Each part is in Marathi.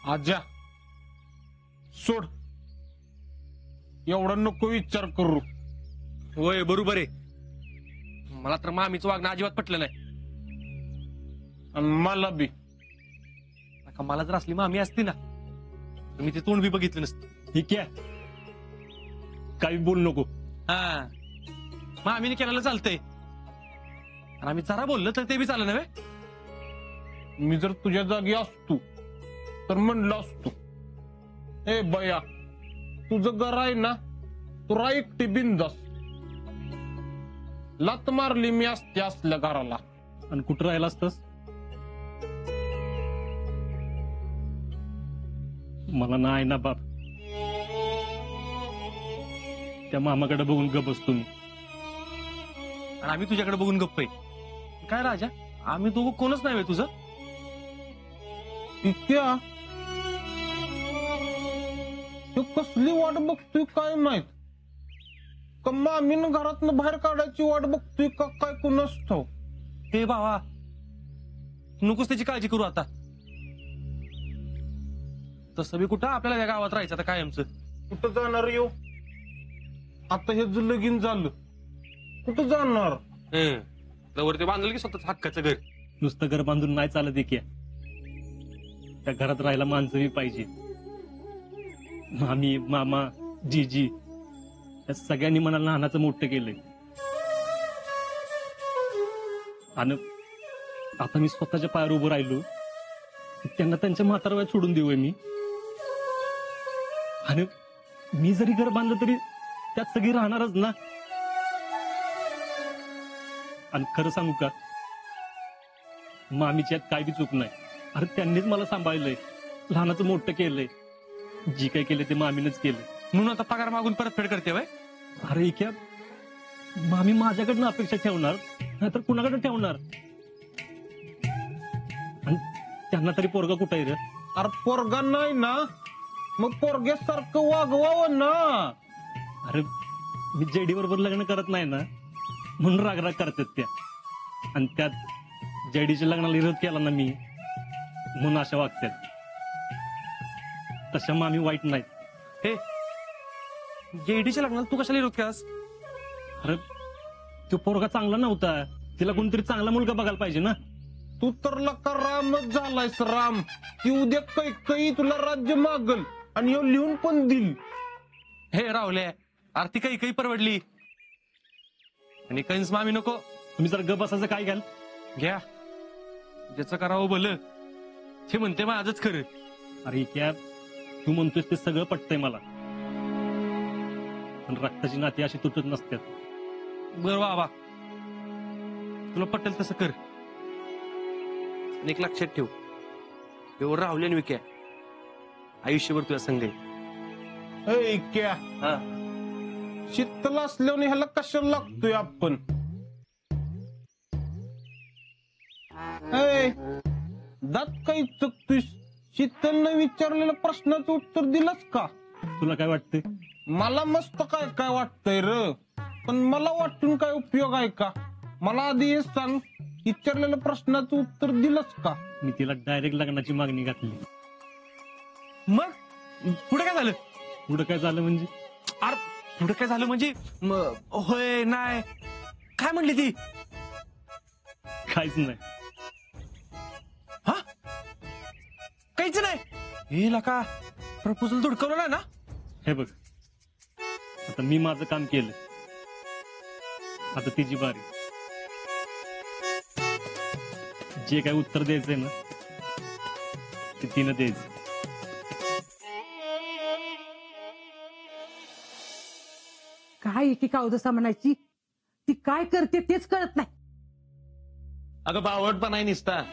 आजा सोड, एवढा नको विचार करू. होय बरोबर आहे. मला तर मामीचं वागणं अजिबात पटलं नाही. आणि मला बी. मला जर असली मामी असती ना तर मी ते तोंड बी बघितलं नसतं. ठीक आहे, काही बोल नको. हा, मामीने केलेलं चालतंय आणि आम्ही जरा बोललं तर ते बी चाललं नव्हे. मी जर तुझ्या जागी असतो तर म्हणलं असतो, ए बया तुझं घर आहे ना, तू राह एकटी बिंदास. लात मारली मी असते असल्या घराला. आणि कुठं राहिला असतास? मला नाही ना बाप, त्या मामाकडे बघून गप बसतो मी. आणि आम्ही तुझ्याकडे बघून गप्प आहे. काय राजा, आम्ही दोघं कोणच नाही तुझं. इतक्या तू कसली वाट बघतोय काय माहित? का मामीनं घरातनं बाहेर काढायची वाट बघतोय का काय कुणास ठाऊक? हे भावा, नकोच त्याची काळजी करू आता. तसं बी कुठं आपल्याला या गावात राहायचं आता कायमचं. कुठं जाणार येऊ? आता हे जे लगीन झालं, कुठं जाणार? वरती बांधलं की स्वतःच हक्काचं घर. नुसतं घर बांधून नाही चालत एके, त्या घरात राहायला माणसंही पाहिजे. मामी, मामा, जीजी या सगळ्यांनी मला लहानाचं मोठं केलंय. आणि आता मी स्वतःच्या पायावर उभं राहिलो, त्यांना त्यांच्या म्हातारा वयात सोडून देऊय मी. आणि मी जरी घर बांधलं तरी त्यात सगळी राहणारच ना. आणि खरं सांगू का, मामीची यात काय बी चूक नाही. अरे त्यांनीच मला सांभाळलंय, लहानाचं मोठं केलंय. जी काय केलं ते मामीनंच केलंय. म्हणून आता पगार मागून परतफेड करते वय. अरे इक्या, मामी माझ्याकडनं अपेक्षा ठेवणार नाहीतर कुणाकडे ठेवणार? आणि त्यांना तरी पोरगा कुठं आहे रे? अरे पोरगा नाही ना, मग पोरग्यासारखं वागवावं ना. अरे मी जेडी बरोबर लग्न करत नाही ना, म्हणून रागराग करतात त्या. आणि त्यात जेडीच्या लग्नाला विरोध केला ना मी, म्हणून अशा वागतात. तशा मामी वाईट नाहीत. हे जेडीच्या लग्नाला तू कशाला विरोध केलास? अरे तो पोरगा चांगला नव्हता, तिला कोणतरी चांगला मुलगा बघायला पाहिजे ना. तू तर लका रामच झालायस राम. ती उद्या काही तुला राज्य मागल आणि ह्यो लिहून पण दिल. हे रावले, आरती काही परवडली आणि कंस मामी नको. तुम्ही जर गप बसायचं काय घ्याल? घ्या, ज्याचं करावं भलं ते म्हणते मग आजच खरं. अरे क्या, तू म्हणतोयस ते सगळं पटतंय मला, पण रक्ताची नाती अशी तुटत नसतात. बर बाबा, तुला पटेल तसं कर. आणि एक लक्षात ठेव, एवढं राहुल आणि विक्या आयुष्यभर तुझ्या संग आहे. ए क्या, शीतल असल्याने ह्याला कशाला लागतोय आपण? दात काही चुकतोय? शीतलनं विचारलेल्या प्रश्नाचं उत्तर दिलंच का? तुला काय वाटतंय? मला मस्त काय वाटतंय र, पण मला वाटून काय उपयोग आहे का? मला आधी हे सांग, विचारलेल्या प्रश्नाचं उत्तर दिलंच का? मी तिला डायरेक्ट लग्नाची मागणी घातली. मग पुढे काय झालं? पुढं काय झालं म्हणजे? अरे पुढे काय झालं म्हणजे होय नाही काय म्हणली ती? काहीच नाही. हा, काहीच नाही. हे लका प्रपोजल धुडकवलं नाही ना? हे बघ, आता मी माझं काम केलं, आता तिची बारी. जे काय उत्तर द्यायचंय ना ते तिनं द्यायचं. काय एकेका अवदसा म्हणायची, ती काय करते तेच कळत नाही. अगं बावटपणा नाही निसता,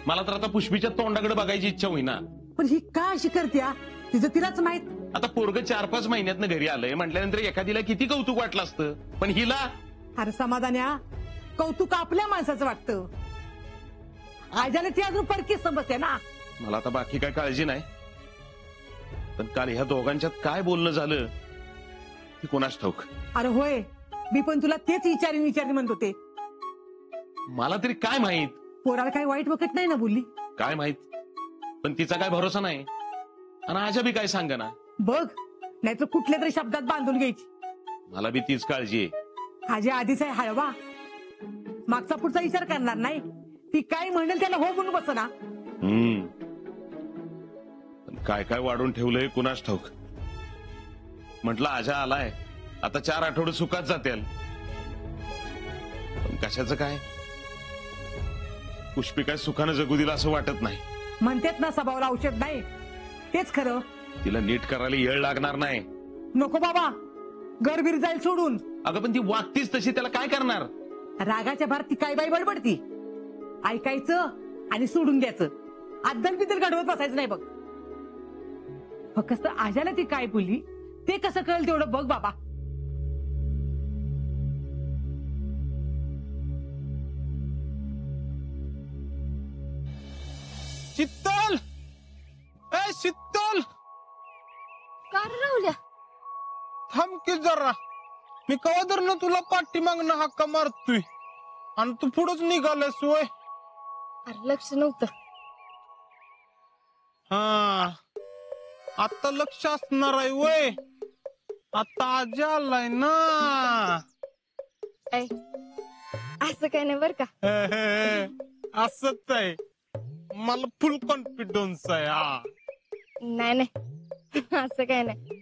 मला तर आता पुष्पीच्या तोंडाकडे बघायची इच्छा होईना. पण ही का अशी करते? तिचं तिलाच माहित. आता पोरग 4-5 महिन्यातनं घरी आलंय म्हटल्यानंतर एखादीला किती कौतुक वाटलं असतं, पण हिला अरे समाधान्या, कौतुक आपल्या माणसाचं वाटतं. आजाने ती अजून परकी समजते ना. मला आता बाकी काय काळजी नाही, पण काल ह्या दोघांच्यात काय बोलणं झालं ते कोणाच ठाऊक. अरे होय, मी पण तुला तेच विचारी म्हणत होते. मला तरी काय माहित. पोराला काही वाईट वकट नाही ना बोलली? काय माहित, पण तिचा काय भरोसा नाही आणि आजा बी काय सांग ना. बघ नाहीतर कुठल्या तरी शब्दात बांधून घ्यायची. मला बी तीच काळजी आहे. आजी आधीच आहे हळवा, मागचा पुढचा विचार करणार नाही. ती काय म्हणेल त्याला हो म्हणून बसना. पण काय काय वाढून ठेवलंय कुणास ठाऊक. म्हटलं आजा आलाय आता 4 आठवडे सुखात जातील. पण कशाचं काय, पुष्पी काय सुखानं जगू दिला असं वाटत नाही. म्हणतेत ना स्वभावाला औषध नाही, तेच खरं. तिला नीट करायला येळ लागणार नाही. नको बाबा, घरबीर जाईल सोडून. अगं पण ती वागतीच तशी, त्याला काय करणार. रागाच्या भरात ती काय बाई बडबडती. ऐकायचं आणि सोडून द्यायचं, अद्दल बिद्दल घडवत बसायचं नाही बघ. फक्त आजाला ती काय बोलली ते कसं कळलं तेवढं बघ बाबा. शीतल, ए शीतल, का रे राहुल्या? थांब की जरा. मी कवा तर ना तुला पाठी मागणं हाक्का मारतोय आणि तू पुढंच निघालास वय. अरे लक्ष नव्हतं. हा आता लक्ष असणार आहे वय. आता आजी आलाय ना. ऐ, असं काय नाही बर का. असंच आहे, मला फुल कॉन्फिडन्स आहे. हा नाही नाही असं काय नाही.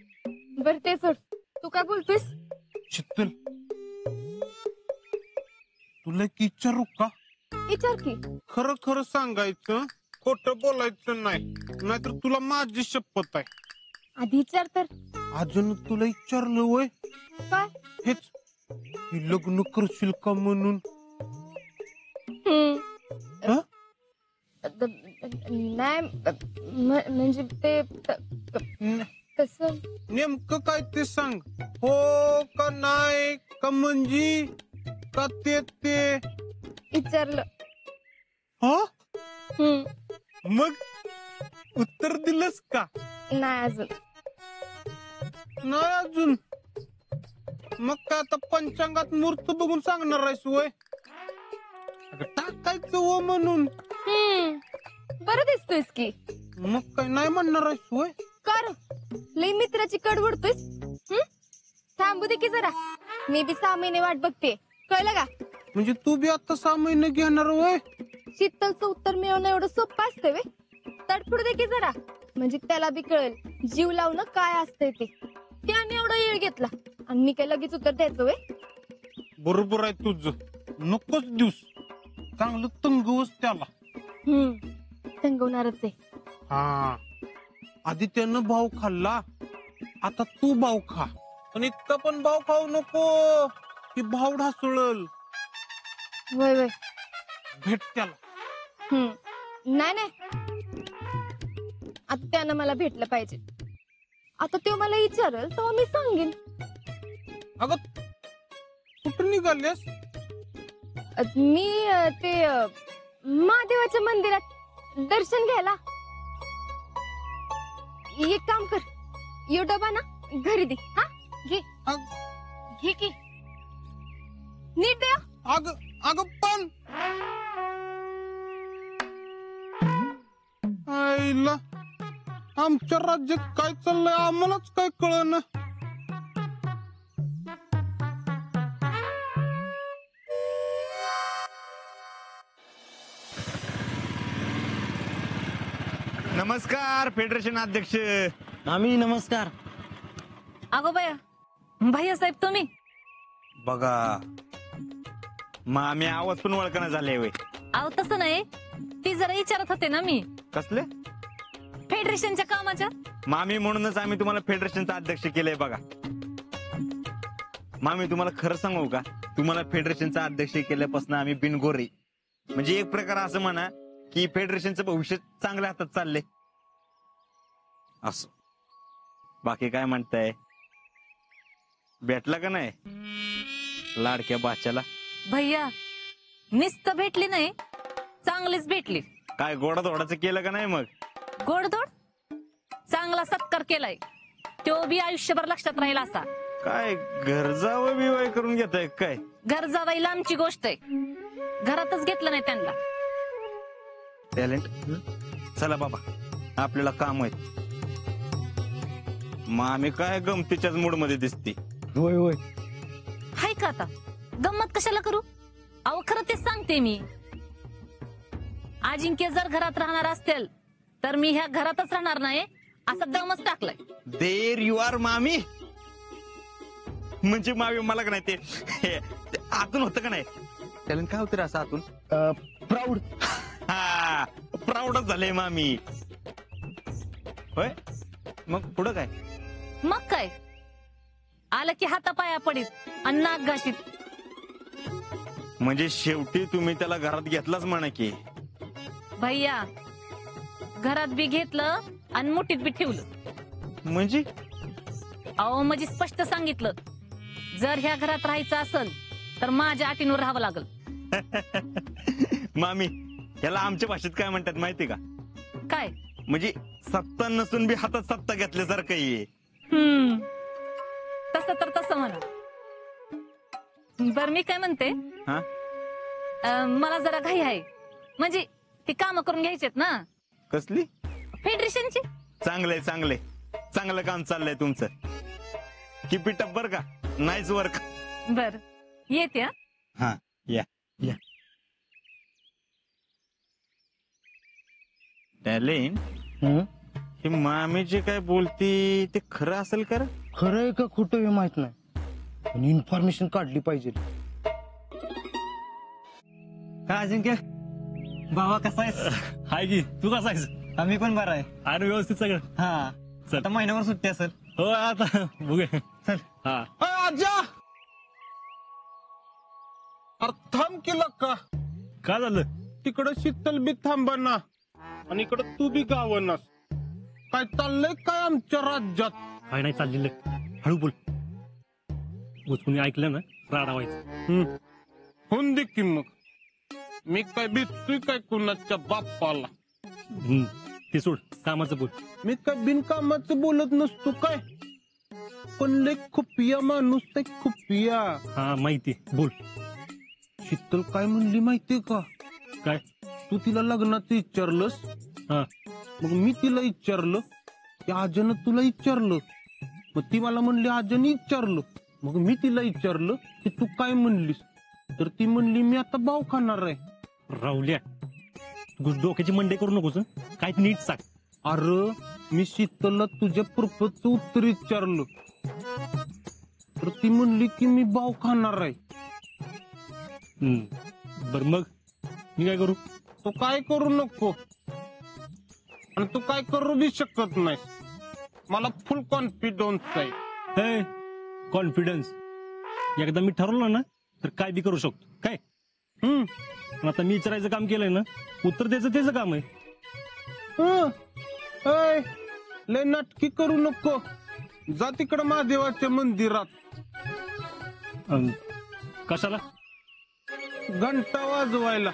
बर ते सोड, तू काय बोलतोयस? शीतल, तुला एक विचारू का? विचार की. खरं खरं सांगायचं, खोटं बोलायचं नाही, नाहीतर तुला माझी शपथ आहे. आधी विचार तर. अजून तुला विचारलं वय काय? हेच की लग्न करशील का म्हणून. हम्म. नाही म्हणजे ते कसं. नेमकं काय ते सांग. हो का नाही का म्हणजे का ते विचारलं. हा हम्म. मग उत्तर दिलंस का? नाही अजून. नाही अजून. मग काय आता पंचांगात मूर्त बघून सांगणार आहेस वय? टाकायचं हो म्हणून. बरं दिसतोयस की. मग काय नाही म्हणणार आहेस वय? कर लई मित्राची कडवडतोयस. थांबू दे की जरा, मी बी 6 महिने वाट बघते. कळलं का? म्हणजे तू बी आता 6 महिने घेणार वय? शीतलचं उत्तर मिळवणं एवढं सोपं असतं वे? तडफड दे की जरा, म्हणजे त्याला बी कळेल जीव लावणं काय असतंय ते. त्याने एवढा येळ घेतला आणि मी काय लगेच उत्तर द्यायचं वे? बरोबर आहे तुझं. नकोच दिवस, चांगलं तंगवच त्याला. तंगवणारच आहे. हा आधी त्यानं भाव खाल्ला, आता तू भाव खा. पण इतका पण भाव खाऊ नको की भाव ढासळल. वय वय. भेट त्याला. नाही नाही, आता त्यानं मला भेटलं पाहिजे. आता तो मला विचारल तेव्हा मी सांगेन. अगं कुठं निघालेस? मी ते महादेवाच्या मंदिरात दर्शन घ्यायला. एक काम कर, यो डबा ना घरी दे. हा घे घे की नीट दे. अगं पण आईला, आमच्या राज्यात काय चाललंय आम्हालाच काय कळना. नमस्कार फेडरेशन अध्यक्ष. आम्ही नमस्कार. अगो बया, भैया साहेब तुम्ही? बघा मग आम्ही आवाज पण ओळखणं झाले वय. अहो तसं नाही, ती जरा विचारत होते ना मी कसले फेडरेशनच्या कामाच्या. मामी म्हणूनच आम्ही तुम्हाला फेडरेशनचा अध्यक्ष केलंय. बघा मामी, तुम्हाला खरं सांगू का, तुम्हाला फेडरेशनचा अध्यक्ष केल्यापासून आम्ही बिनगोरे, म्हणजे एक प्रकार असं म्हणा की फेडरेशनचं भविष्य चांगल्या हातात चाललंय. असं बाकी काय म्हणताय? भेटला का नाही लाडक्या बाच्याला? भैया नुसतं भेटली नाही, चांगलीच भेटली. काय गोडाधोडाचं केलं का नाही? मग गोडधोड चांगला सत्कार केलाय, तो बी आयुष्यभर लक्षात राहील असा. काय गरजावं बिवाय करून घेताय काय? घर जावायला आमची गोष्ट आहे, घरातच घेतलं नाही त्यांना. टॅलेंट चला बाबा आपल्याला काम आहे. मामी काय गमतीच्याच मूड मध्ये दिसते. होय होय. हाय का आता गंमत कशाला करू? अहो खरं ते सांगते मी. अजिंक्य जर घरात राहणार असतील तर मी ह्या घरातच राहणार नाही असा दमच टाकलाय. देर यू आर मामी. म्हणजे मामी मला का नाही ते आतून होतं का नाही टॅलेंट काय होतं रे असं आतून? प्राऊड. हा प्राऊडच झाले मामी. होय मग पुढं काय? मग काय आलं की हातापाया पडीत आणि नाक घाशीत. म्हणजे शेवटी तुम्ही त्याला घरात घेतलाच म्हणा की. भैया घरात बी घेतलं आणि मुठीत बी ठेवलं. म्हणजे अहो म्हणजे स्पष्ट सांगितलं जर ह्या घरात राहायचं असेल तर माझ्या अटींवर राहावं लागल. मामी याला आमच्या भाषेत काय म्हणतात माहिती का? काय? म्हणजे सत्ता नसून बी हातात सत्ता घेतल्यासारखं आहे. तसं तर तसं म्हणा. बर मी काय म्हणते हा मला जरा घाई आहे. म्हणजे ती कामं करून घ्यायचेत ना. कसली? फेडरेशनची. चांगलंय चांगलंय चांगलं काम चाललंय तुमचं. कीप इट अप बर का. Nice work. बर येते. हा या या. टॅलेंट हे मामी जे काय बोलती ते खरं असेल का? खरं आहे का खोटं हे माहित नाही, पण इन्फॉर्मेशन काढली पाहिजे. काय अजिंक्य भावा कसा आहेस? हाय की तू कसा आहेस? आम्ही पण बरं आहे. अरे व्यवस्थित सगळं. हा चल. आता महिन्यावर सुट्टी असेल. हो आता बघूया. चल. हा आजा अरे थांब केलं का? काय झालं? तिकडं शीतल बी थांबना आणि इकडं तू बी गावनास. काय चाललंय काय आमच्या राज्यात? काय नाही चाललेलं. हळू बोल. कोणी ऐकलं ना राडा व्हायचं. होऊन दे की मग. मी काय भेटतोय काय कुणाच्या बाप्पाला? ते सोड कामाचं बोल. मी काय बिनकामाचं बोलत नसतो काय, पण लय खुपिया माणूस ते खुपिया. हा माहिती बोल. शीतल काय म्हणली माहितीये का? काय? तू तिला लग्नाचं विचारलंस. हा मग मी तिला विचारलं की आजनं तुला विचारलं. मग ती मला म्हणली आजनं विचारलं. मग मी तिला विचारलं की तू काय म्हणलीस, तर ती म्हणली मी आता भाव खाणार आहे. राहुल्या डोक्याची मंडई करू नकोस. काय नीट सांग. अरे मी शीतलला तुझ्या प्रपोजचं उत्तर विचारलं तर ती म्हणली की मी भाव खाणार आहे. बर मग मी काय करू? तू काय करू नको आणि तू काय करू बी शकत नाही. मला फुल कॉन्फिडन्स आहे. कॉन्फिडन्स एकदा मी ठरवलं ना तर काय बी करू शकतो. काय पण आता मी विचारायचं काम केलंय ना, उत्तर द्यायचं त्याचं काम आहे. लय नाटकी करू नको. जा तिकडं महादेवाच्या मंदिरात. कशाला? घंटा वाजवायला.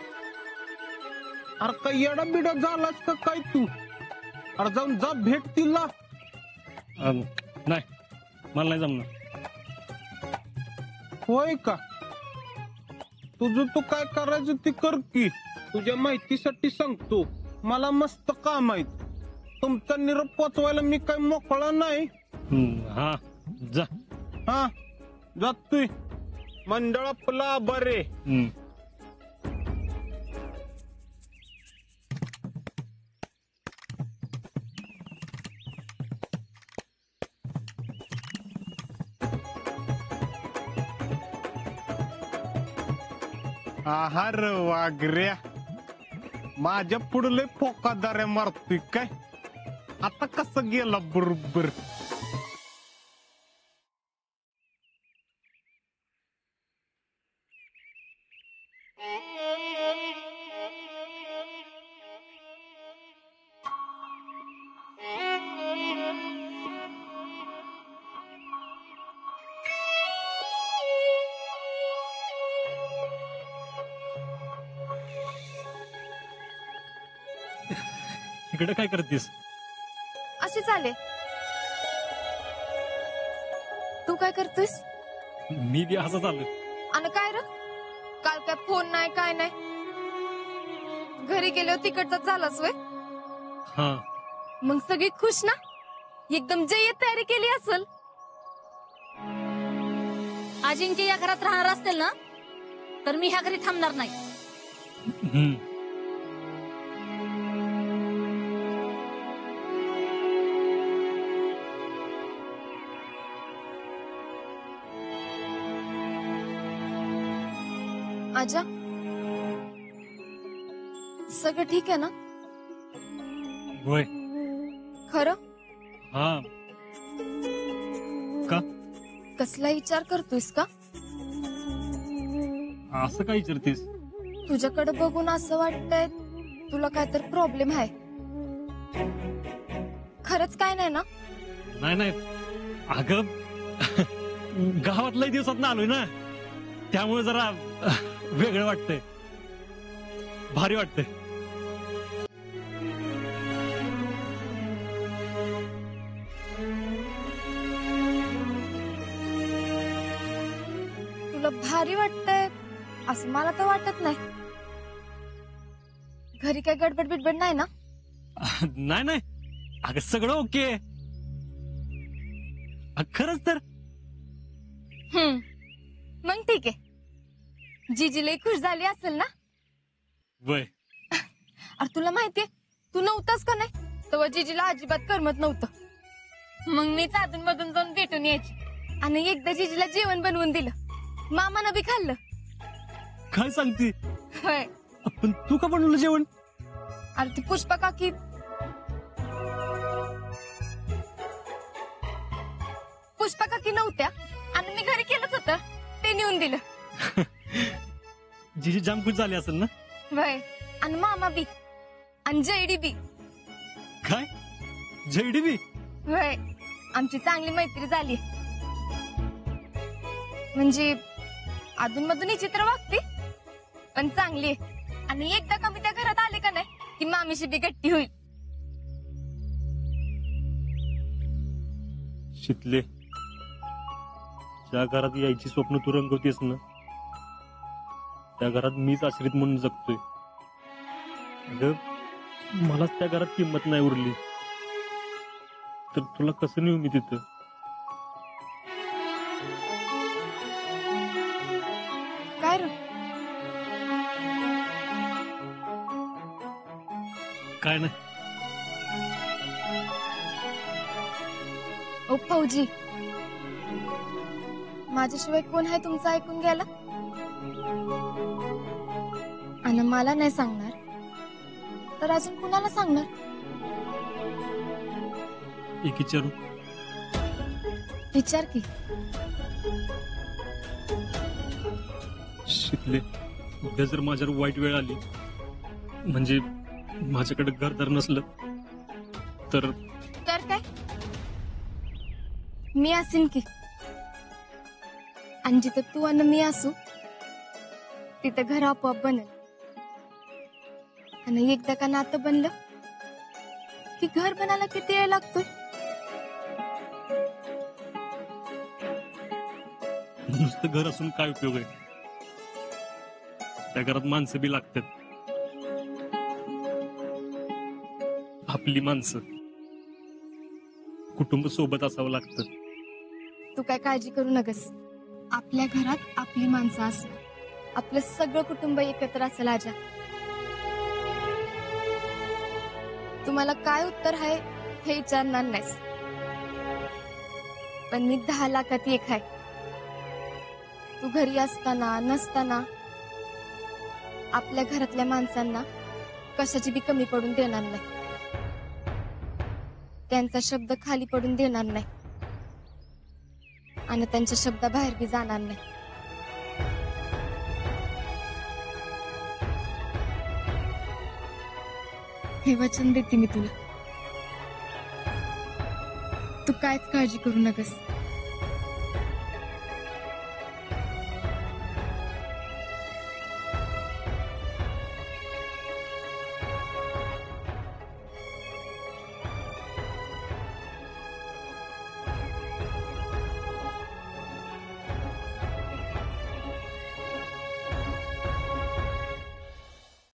अरे काय येडा बिडा झालास का काय तू? अरे जाऊन जा भेट तिला. नाही मला नाही जमणार. होय का? तुझं तू काय करायचं ते कर की. तुझ्या माहितीसाठी सांगतो, मला मस्त काम आहे. तुमचा निरोप पोचवायला मी काय मोकळा नाही. हा जा. हा जातोय. मंडळ आपला बरे. आहार वागऱ्या माझ्या पुढले फोकादाऱ्या मारतोय काय? आता कसं गेला बरोबर. इकडे काय करतेस? अशी चाले. तू काय करतोयस? मी बी असं चालू. आणि काय र? काल काय फोन नाही काय नाही. घरी गेल्यावर तिकडचा झालास वय हा मग सगळी खुश ना एकदम जय्यत तयारी केली असेल अजिंक्य या घरात राहणार असतील ना तर मी ह्या घरी थांबणार नाही. हम्म. आजा सगळं ठीक आहे ना होय. खरं हा का कसला विचार करतोयस का असं काय विचारतेस? तुझ्याकडे बघून असं वाटतंय तुला काहीतरी प्रॉब्लेम आहे. खरंच काय नाही ना नाही नाही अगं गावात लय दिवसात ना आलोय ना त्यामुळे जरा वेगळं वाटतंय भारी वाटतंय. तुला भारी वाटतंय असं मला तर वाटत नाही. घरी काय गडबड बिडबड नाही ना नाही नाही अगं सगळं ओके. खरंच तर मग ठीक आहे. जीजी लई खुश झाली असेल ना. वय अरे तुला माहितीये तू नव्हतास का नाही तेव्हा जीजीला अजिबात करमत नव्हतं. मग मीच अधून मधून जाऊन भेटून यायची आणि एकदा जीजीला जेवण बनवून दिलं. मामानं बी खाल्लं. काय सांगते? होय. पण तू का बनवलं जेवण? अरे ती पुष्पा काकी नव्हत्या आणि मी घरी केलंच होतं ते नेऊन दिलं. जीजी जाम खुश झाली असेल ना. होय आणि मामा बी आणि जयडी बी. काय जयडी बी? होय आमची चांगली मैत्री झाली. म्हणजे अधून मधून ही चित्र वागते पण चांगली आहे. आणि एकदा का मी त्या घरात आले का नाही की मामीशी बी गट्टी होईल. शितले ज्या घरात यायची स्वप्न तू रंगवतेस ना त्या घरात मीच आश्रित म्हणून जगतोय. अगं मलाच त्या घरात किंमत नाही उरली तर तुला कसं नेऊ मी तिथं? काय रे? काय नाही. ओ फौजी माझ्याशिवाय कोण आहे तुमचं ऐकून घ्यायला? आणि मला नाही सांगणार तर अजून कुणाला सांगणार? एक विचारू? विचार की. शिकले उद्या जर माझ्यावर वाईट वेळ आली म्हणजे माझ्याकडे घरदार नसलं तर काय मी असेन की. आणि जिथं तू आणि मी असू तिथं घर आपोआप बनेल. आणि एकदा का नातं बनलं की घर बनायला किती वेळ लागतोय? नुसतं घर असून काय उपयोग आहे? त्या घरात माणसं बी लागतात. आपली माणसं कुटुंब सोबत असावं लागतं. तू काय काळजी करू नकस. आपल्या घरात आपली माणसं असणार. आपलं सगळं कुटुंब एकत्र असेल. आजा तुम्हाला काय उत्तर आहे हे विचारणार नाहीस पण मी 10 लाखात एक आहे. तू घरी असताना नसताना आपल्या घरातल्या माणसांना कशाची बी कमी पडून देणार नाही. त्यांचा शब्द खाली पडून देणार नाही आणि त्यांच्या शब्दाबाहेर बी जाणार नाही. हे वचन देते मी तुला. तू कायच काळजी करू नकस.